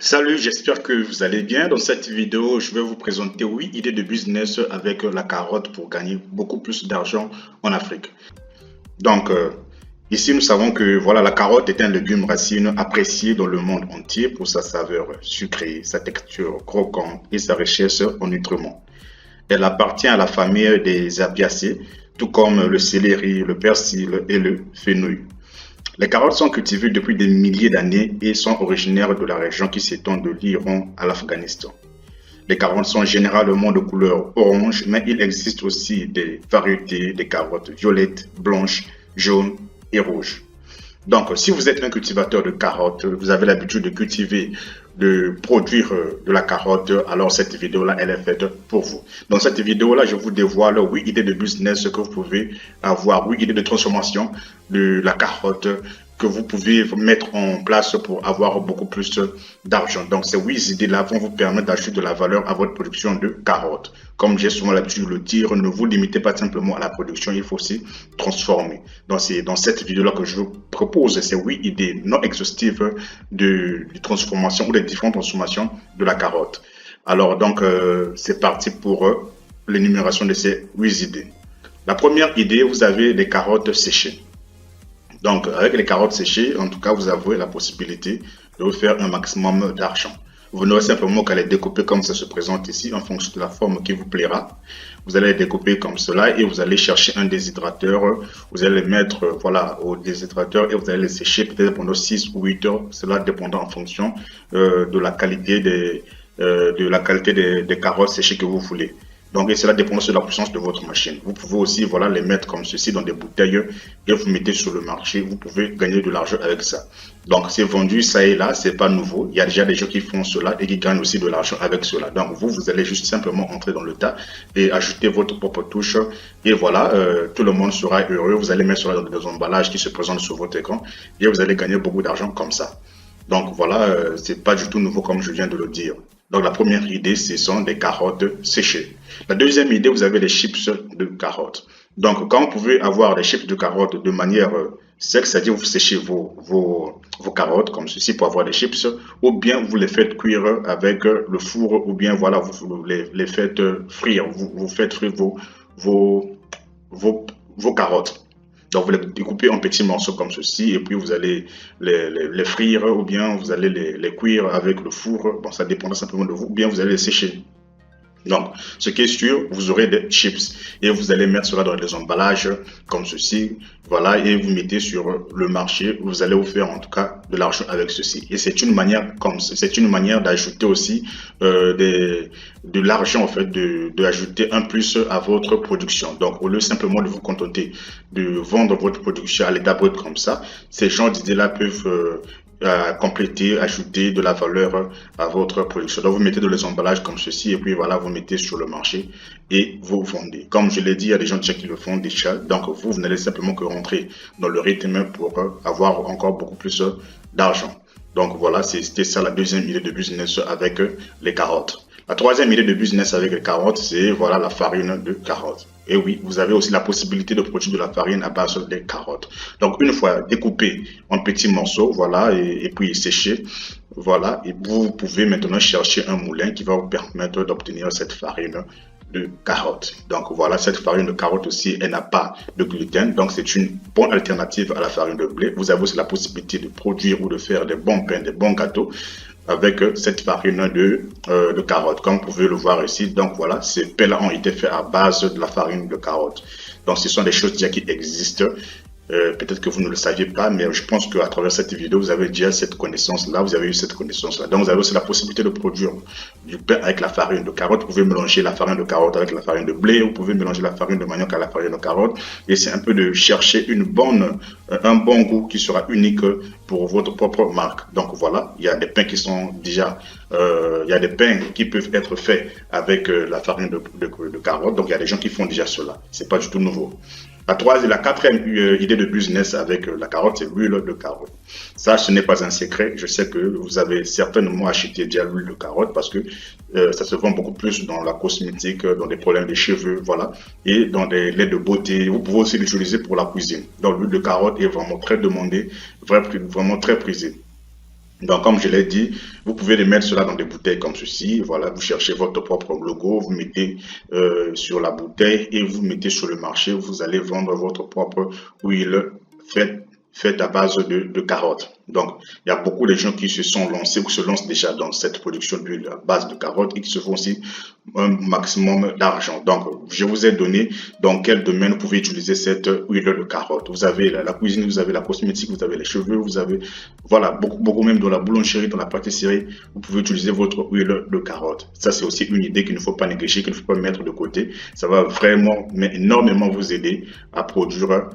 Salut, j'espère que vous allez bien. Dans cette vidéo, je vais vous présenter 8 idées de business avec la carotte pour gagner beaucoup plus d'argent en Afrique. Donc, ici, nous savons que voilà, la carotte est un légume racine apprécié dans le monde entier pour sa saveur sucrée, sa texture croquante et sa richesse en nutriments. Elle appartient à la famille des Apiacées, tout comme le céleri, le persil et le fenouil. Les carottes sont cultivées depuis des milliers d'années et sont originaires de la région qui s'étend de l'Iran à l'Afghanistan. Les carottes sont généralement de couleur orange, mais il existe aussi des variétés de carottes violettes, blanches, jaunes et rouges. Donc, si vous êtes un cultivateur de carottes, vous avez l'habitude de cultiver, de produire de la carotte, alors cette vidéo-là, elle est faite pour vous. Dans cette vidéo-là, je vous dévoile 8 idées de business que vous pouvez avoir, 8 idées de transformation de la carotte que vous pouvez mettre en place pour avoir beaucoup plus d'argent. Donc, ces 8 idées-là vont vous permettre d'ajouter de la valeur à votre production de carottes. Comme j'ai souvent l'habitude de le dire, ne vous limitez pas simplement à la production, il faut aussi transformer. Donc, c'est dans cette vidéo-là que je vous propose ces 8 idées non exhaustives de transformation ou des différentes transformations de la carotte. Alors, donc, c'est parti pour l'énumération de ces 8 idées. La première idée, vous avez les carottes séchées. Donc, avec les carottes séchées, en tout cas, vous avez la possibilité de vous faire un maximum d'argent. Vous n'aurez simplement qu'à les découper comme ça se présente ici, en fonction de la forme qui vous plaira. Vous allez les découper comme cela et vous allez chercher un déshydrateur. Vous allez les mettre voilà, au déshydrateur et vous allez les sécher peut-être pendant 6 ou 8 heures. Cela dépendant en fonction de la qualité des carottes séchées que vous voulez. Donc, et cela dépend de la puissance de votre machine. Vous pouvez aussi voilà, les mettre comme ceci dans des bouteilles et vous mettez sur le marché. Vous pouvez gagner de l'argent avec ça. Donc, c'est vendu ça et là, c'est pas nouveau. Il y a déjà des gens qui font cela et qui gagnent aussi de l'argent avec cela. Donc, vous allez juste simplement entrer dans le tas et ajouter votre propre touche. Et voilà, tout le monde sera heureux. Vous allez mettre cela dans des emballages qui se présentent sur votre écran et vous allez gagner beaucoup d'argent comme ça. Donc, voilà, c'est pas du tout nouveau comme je viens de le dire. Donc, la première idée, ce sont des carottes séchées. La deuxième idée, vous avez les chips de carottes. Donc, quand vous pouvez avoir des chips de carottes de manière sec, c'est-à-dire vous séchez vos carottes comme ceci pour avoir des chips, ou bien vous les faites cuire avec le four, ou bien voilà, vous les faites frire. Vous faites frire vos, vos, vos carottes. Donc, vous les découpez en petits morceaux comme ceci, et puis vous allez les frire, ou bien vous allez les cuire avec le four. Bon, ça dépendra simplement de vous, ou bien vous allez les sécher. Donc, ce qui est sûr, vous aurez des chips et vous allez mettre cela dans des emballages comme ceci, voilà, et vous mettez sur le marché. Vous allez vous faire en tout cas de l'argent avec ceci. Et c'est une manière c'est une manière d'ajouter aussi de l'argent en fait, d'ajouter un plus à votre production. Donc, au lieu simplement de vous contenter de vendre votre production à l'état brut comme ça, ces gens d'idées-là peuvent compléter, ajouter de la valeur à votre production. Donc, vous mettez dans les emballages comme ceci et puis voilà, vous mettez sur le marché et vous vendez. Comme je l'ai dit, il y a des gens déjà qui le font déjà. Donc, vous n'allez simplement que rentrer dans le rythme pour avoir encore beaucoup plus d'argent. Donc, voilà, c'était ça la deuxième idée de business avec les carottes. La troisième idée de business avec les carottes, c'est voilà la farine de carottes. Et oui, vous avez aussi la possibilité de produire de la farine à base des carottes. Donc, une fois découpé en petits morceaux, voilà, et puis séché, voilà, et vous pouvez maintenant chercher un moulin qui va vous permettre d'obtenir cette farine de carottes. Donc voilà, cette farine de carotte aussi, elle n'a pas de gluten, donc c'est une bonne alternative à la farine de blé. Vous avez aussi la possibilité de produire ou de faire des bons pains, des bons gâteaux avec cette farine de carotte, comme vous pouvez le voir ici. Donc voilà, ces pains-là ont été faits à base de la farine de carotte. Donc ce sont des choses déjà qui existent. Peut-être que vous ne le saviez pas, mais je pense qu'à travers cette vidéo, vous avez déjà cette connaissance-là, vous avez eu cette connaissance-là. Donc, vous avez aussi la possibilité de produire du pain avec la farine de carotte. Vous pouvez mélanger la farine de carotte avec la farine de blé, vous pouvez mélanger la farine de manioc à la farine de carotte. Et c'est un peu de chercher un bon goût qui sera unique pour votre propre marque. Donc, voilà, il y a des pains qui sont déjà, il y a des pains qui peuvent être faits avec la farine de carotte. Donc, il y a des gens qui font déjà cela. C'est pas du tout nouveau. La quatrième idée de business avec la carotte, c'est l'huile de carotte. Ça, ce n'est pas un secret. Je sais que vous avez certainement acheté déjà l'huile de carotte parce que ça se vend beaucoup plus dans la cosmétique, dans des problèmes de cheveux, voilà, et dans des laits de beauté. Vous pouvez aussi l'utiliser pour la cuisine. Donc, l'huile de carotte est vraiment très demandée, vraiment très prisée. Donc, comme je l'ai dit, vous pouvez les mettre cela dans des bouteilles comme ceci. Voilà, vous cherchez votre propre logo, vous mettez sur la bouteille et vous mettez sur le marché. Vous allez vendre votre propre huile faite à base de carottes. Donc, il y a beaucoup de gens qui se sont lancés ou se lancent déjà dans cette production d'huile à base de carottes et qui se font aussi un maximum d'argent. Donc, je vous ai donné dans quel domaine vous pouvez utiliser cette huile de carotte. Vous avez la cuisine, vous avez la cosmétique, vous avez les cheveux, vous avez, voilà, beaucoup même dans la boulangerie, dans la pâtisserie, vous pouvez utiliser votre huile de carotte. Ça, c'est aussi une idée qu'il ne faut pas négliger, qu'il ne faut pas mettre de côté. Ça va vraiment, mais énormément vous aider à produire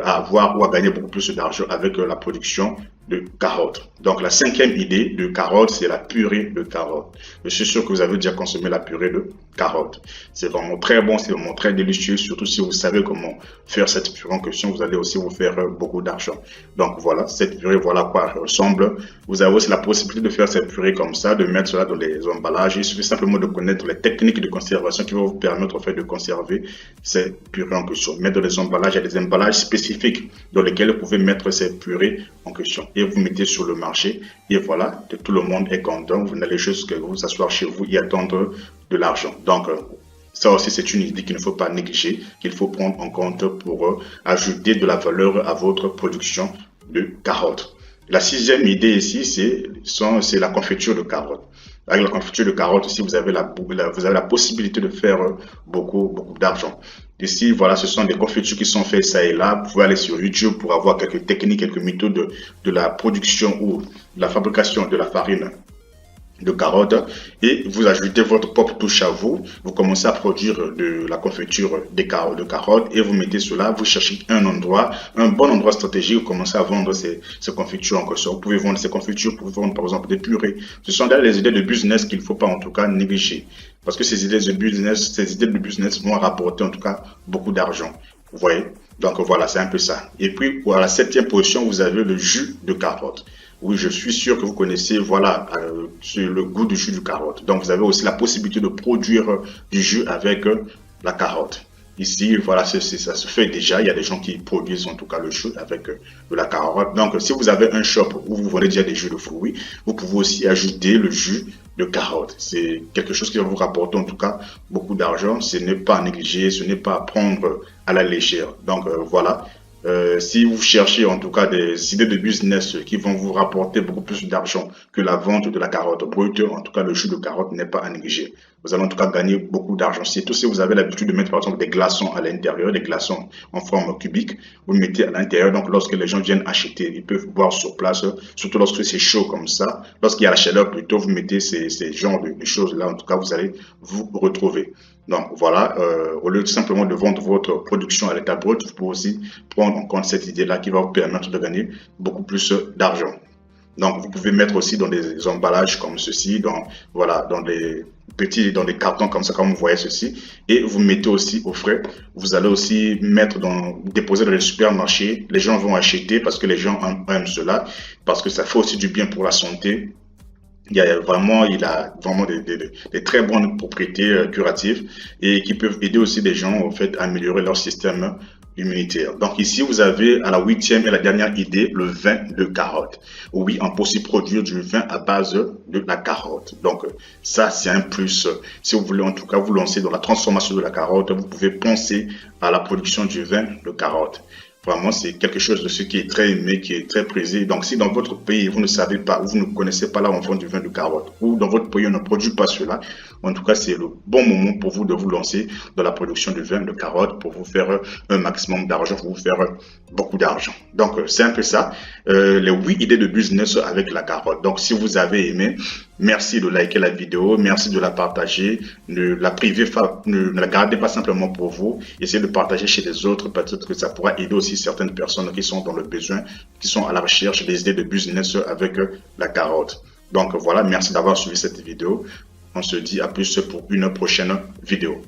à avoir ou à gagner beaucoup plus d'argent avec la production de carottes. Donc la cinquième idée de carottes, c'est la purée de carottes. Je suis sûr que vous avez déjà consommé la purée de carottes. C'est vraiment très bon, c'est vraiment très délicieux, surtout si vous savez comment faire cette purée en question, vous allez aussi vous faire beaucoup d'argent. Donc voilà, cette purée, voilà quoi elle ressemble. Vous avez aussi la possibilité de faire cette purée comme ça, de mettre cela dans les emballages. Il suffit simplement de connaître les techniques de conservation qui vont vous permettre en fait de conserver cette purée en question. Mettre dans les emballages, il y a des emballages spécifiques dans lesquels vous pouvez mettre cette purée en question. Et vous mettez sur le marché et voilà, tout le monde est content. Vous n'allez juste que vous asseoir chez vous et attendre de l'argent. Donc, ça aussi, c'est une idée qu'il ne faut pas négliger, qu'il faut prendre en compte pour ajouter de la valeur à votre production de carottes. La sixième idée ici, c'est la confiture de carottes. Avec la confiture de carottes aussi, vous avez la possibilité de faire beaucoup d'argent. Ici, voilà, ce sont des confitures qui sont faites ça et là. Vous pouvez aller sur YouTube pour avoir quelques techniques, quelques méthodes de la production ou de la fabrication de la farine de carottes et vous ajoutez votre propre touche à vous. Vous commencez à produire de la confiture de carottes et vous mettez cela. Vous cherchez un bon endroit stratégique. Vous commencez à vendre ces confitures en question. Vous pouvez vendre ces confitures, vous pouvez vendre par exemple des purées. Ce sont des idées de business qu'il ne faut pas en tout cas négliger. Parce que ces idées de business vont rapporter en tout cas beaucoup d'argent. Vous voyez? Donc voilà, c'est un peu ça. Et puis pour la septième position, vous avez le jus de carotte. Oui, je suis sûr que vous connaissez, voilà, le goût du jus de carotte. Donc, vous avez aussi la possibilité de produire du jus avec la carotte. Ici, voilà, ça se fait déjà. Il y a des gens qui produisent en tout cas le jus avec de la carotte. Donc, si vous avez un shop où vous vendez déjà des jus de fruits, vous pouvez aussi ajouter le jus de carotte. C'est quelque chose qui va vous rapporter en tout cas beaucoup d'argent. Ce n'est pas à négliger, ce n'est pas à prendre à la légère. Donc, voilà. Si vous cherchez en tout cas des idées de business qui vont vous rapporter beaucoup plus d'argent que la vente de la carotte brute, en tout cas le jus de carotte n'est pas à négliger. Vous allez en tout cas gagner beaucoup d'argent. Surtout si vous avez l'habitude de mettre par exemple des glaçons à l'intérieur, des glaçons en forme cubique, vous mettez à l'intérieur. Donc lorsque les gens viennent acheter, ils peuvent boire sur place, surtout lorsque c'est chaud comme ça. Lorsqu'il y a la chaleur plutôt, vous mettez ces genres de choses là. En tout cas, vous allez vous retrouver. Donc voilà, au lieu de simplement de vendre votre production à l'état brut, vous pouvez aussi prendre en compte cette idée-là qui va vous permettre de gagner beaucoup plus d'argent. Donc vous pouvez mettre aussi dans des emballages comme ceci, voilà, dans des cartons comme ça, comme vous voyez ceci, et vous mettez aussi au frais. Vous allez aussi déposer dans les supermarchés. Les gens vont acheter parce que les gens aiment cela, parce que ça fait aussi du bien pour la santé. Il a vraiment des très bonnes propriétés curatives et qui peuvent aider aussi des gens en fait à améliorer leur système immunitaire. Donc ici, vous avez à la huitième et la dernière idée, le vin de carotte. Oui, on peut aussi produire du vin à base de la carotte. Donc ça, c'est un plus. Si vous voulez en tout cas vous lancer dans la transformation de la carotte, vous pouvez penser à la production du vin de carotte. Vraiment, c'est quelque chose de ce qui est très aimé, qui est très prisé. Donc, si dans votre pays, vous ne savez pas, ou vous ne connaissez pas là où on vend du vin de carotte, ou dans votre pays, on ne produit pas cela, en tout cas, c'est le bon moment pour vous de vous lancer dans la production du vin de carotte pour vous faire un maximum d'argent, pour vous faire beaucoup d'argent. Donc, c'est un peu ça, les 8 idées de business avec la carotte. Donc, si vous avez aimé, merci de liker la vidéo, merci de la partager, ne la gardez pas simplement pour vous, essayez de partager chez les autres, peut-être que ça pourra aider aussi certaines personnes qui sont dans le besoin, qui sont à la recherche des idées de business avec la carotte. Donc voilà, merci d'avoir suivi cette vidéo. On se dit à plus pour une prochaine vidéo.